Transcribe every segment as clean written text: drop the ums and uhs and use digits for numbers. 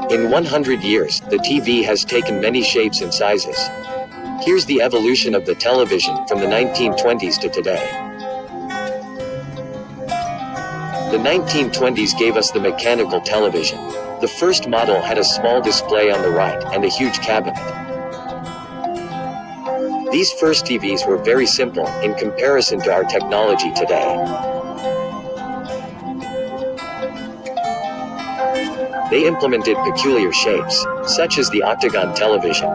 In 100 years, the TV has taken many shapes and sizes. Here's the evolution of the television from the 1920s to today. The 1920s gave us the mechanical television. The first model had a small display on the right and a huge cabinet. These first TVs were very simple in comparison to our technology today. They implemented peculiar shapes, such as the octagon television.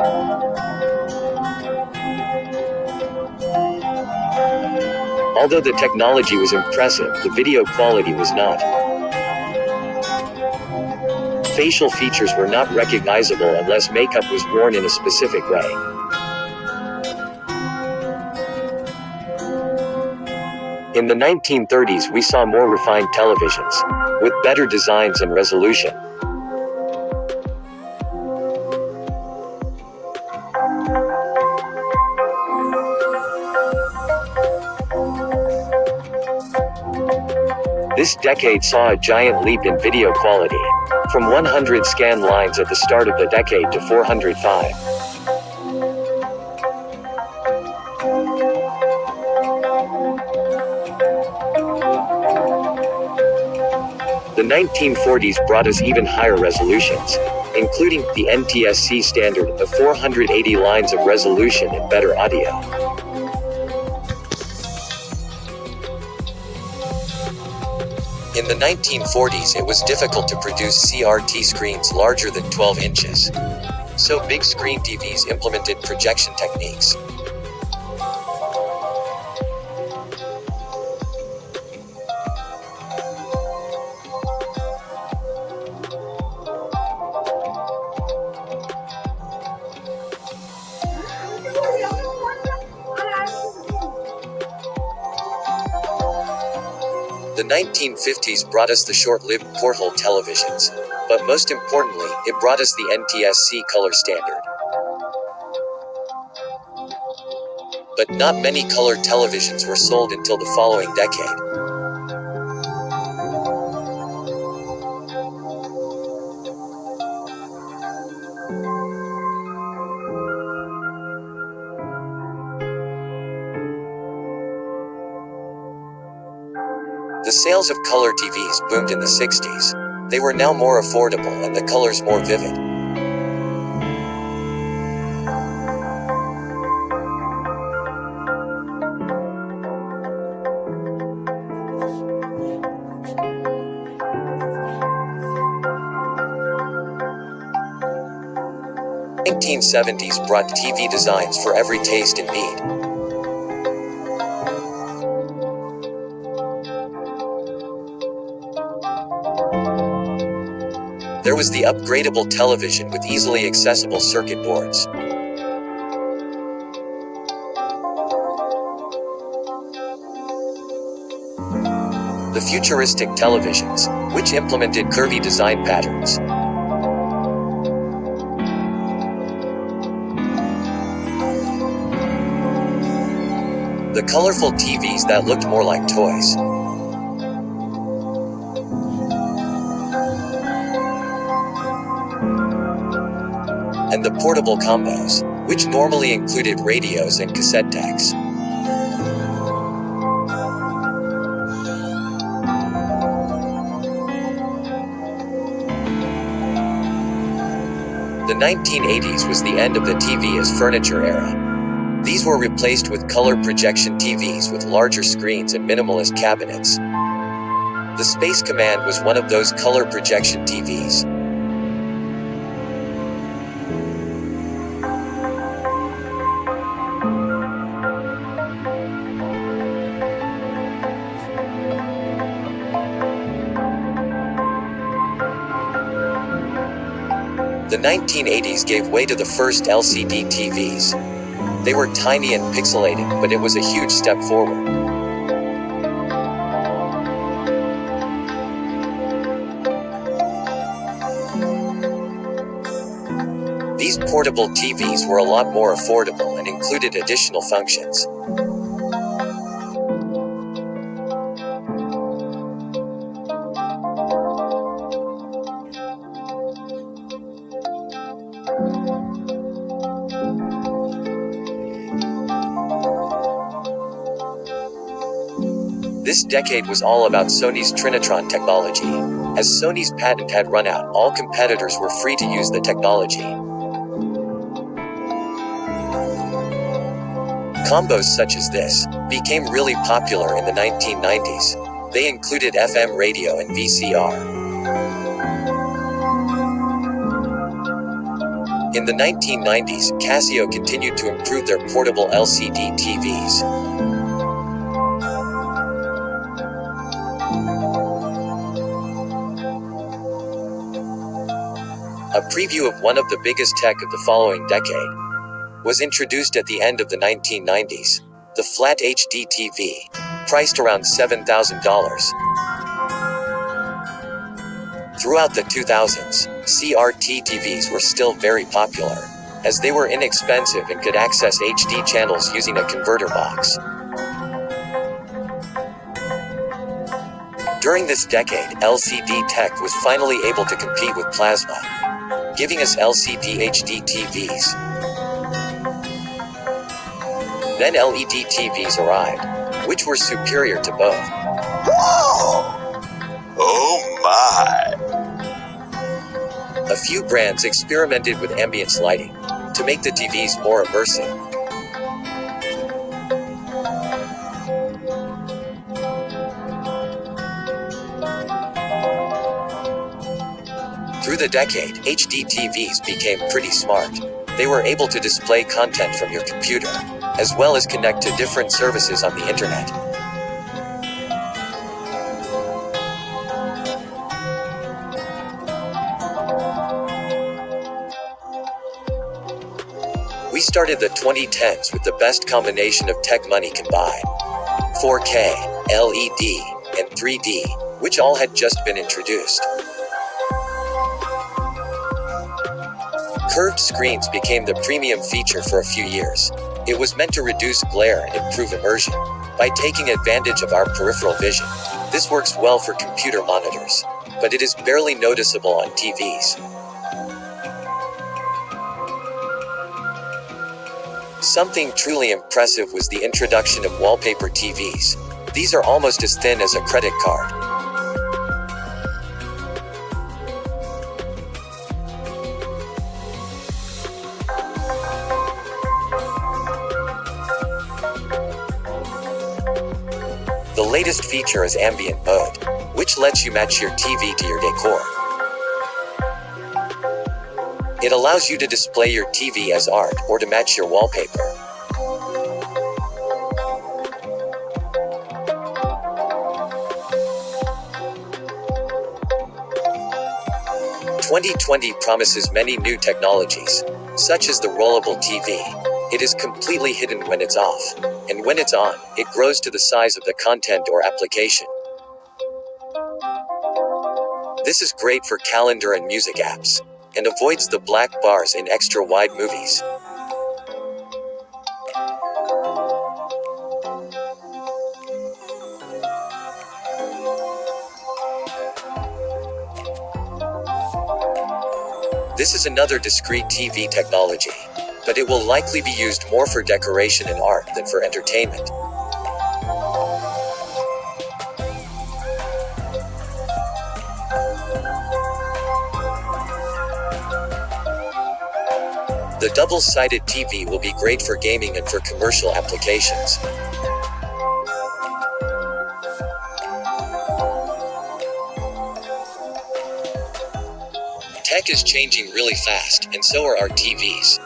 Although the technology was impressive, the video quality was not. Facial features were not recognizable unless makeup was worn in a specific way. In the 1930s, we saw more refined televisions, with better designs and resolution. This decade saw a giant leap in video quality, from 100 scan lines at the start of the decade to 405. The 1940s brought us even higher resolutions, including the NTSC standard of 480 lines of resolution and better audio. In the 1940s, it was difficult to produce CRT screens larger than 12 inches. So big screen TVs implemented projection techniques. The 1950s brought us the short-lived porthole televisions, but most importantly, it brought us the NTSC color standard. But not many color televisions were sold until the following decade. The sales of color TVs boomed in the 60s. They were now more affordable and the colors more vivid. The 1970s brought TV designs for every taste and need. There was the upgradable television with easily accessible circuit boards. The futuristic televisions, which implemented curvy design patterns. The colorful TVs that looked more like toys. And the portable combos, which normally included radios and cassette decks. The 1980s was the end of the TV as furniture era. These were replaced with color projection TVs with larger screens and minimalist cabinets. The Space Command was one of those color projection TVs. The 1980s gave way to the first LCD TVs. They were tiny and pixelated, but it was a huge step forward. These portable TVs were a lot more affordable and included additional functions. This decade was all about Sony's Trinitron technology. As Sony's patent had run out, all competitors were free to use the technology. Combos such as this became really popular in the 1990s. They included FM radio and VCR. In the 1990s, Casio continued to improve their portable LCD TVs. A preview of one of the biggest tech of the following decade was introduced at the end of the 1990s, the Flat HD TV, priced around $7,000. Throughout the 2000s, CRT TVs were still very popular, as they were inexpensive and could access HD channels using a converter box. During this decade, LCD tech was finally able to compete with plasma, giving us LCD HD TVs. Then LED TVs arrived, which were superior to both. Whoa! Oh my! A few brands experimented with ambience lighting to make the TVs more immersive. Through the decade, HD TVs became pretty smart. They were able to display content from your computer, as well as connect to different services on the internet. We started the 2010s with the best combination of tech money can buy: 4K, LED, and 3D, which all had just been introduced. Curved screens became the premium feature for a few years. It was meant to reduce glare and improve immersion by taking advantage of our peripheral vision. This works well for computer monitors, but it is barely noticeable on TVs. Something truly impressive was the introduction of wallpaper TVs. These are almost as thin as a credit card. The latest feature is ambient mode, which lets you match your TV to your decor. It allows you to display your TV as art or to match your wallpaper. "2020 promises many new technologies, such as the rollable TV. It is completely hidden when it's off, and when it's on, it grows to the size of the content or application. This is great for calendar and music apps, and avoids the black bars in extra-wide movies. This is another discrete TV technology, but it will likely be used more for decoration and art than for entertainment. The double-sided TV will be great for gaming and for commercial applications. Tech is changing really fast, and so are our TVs.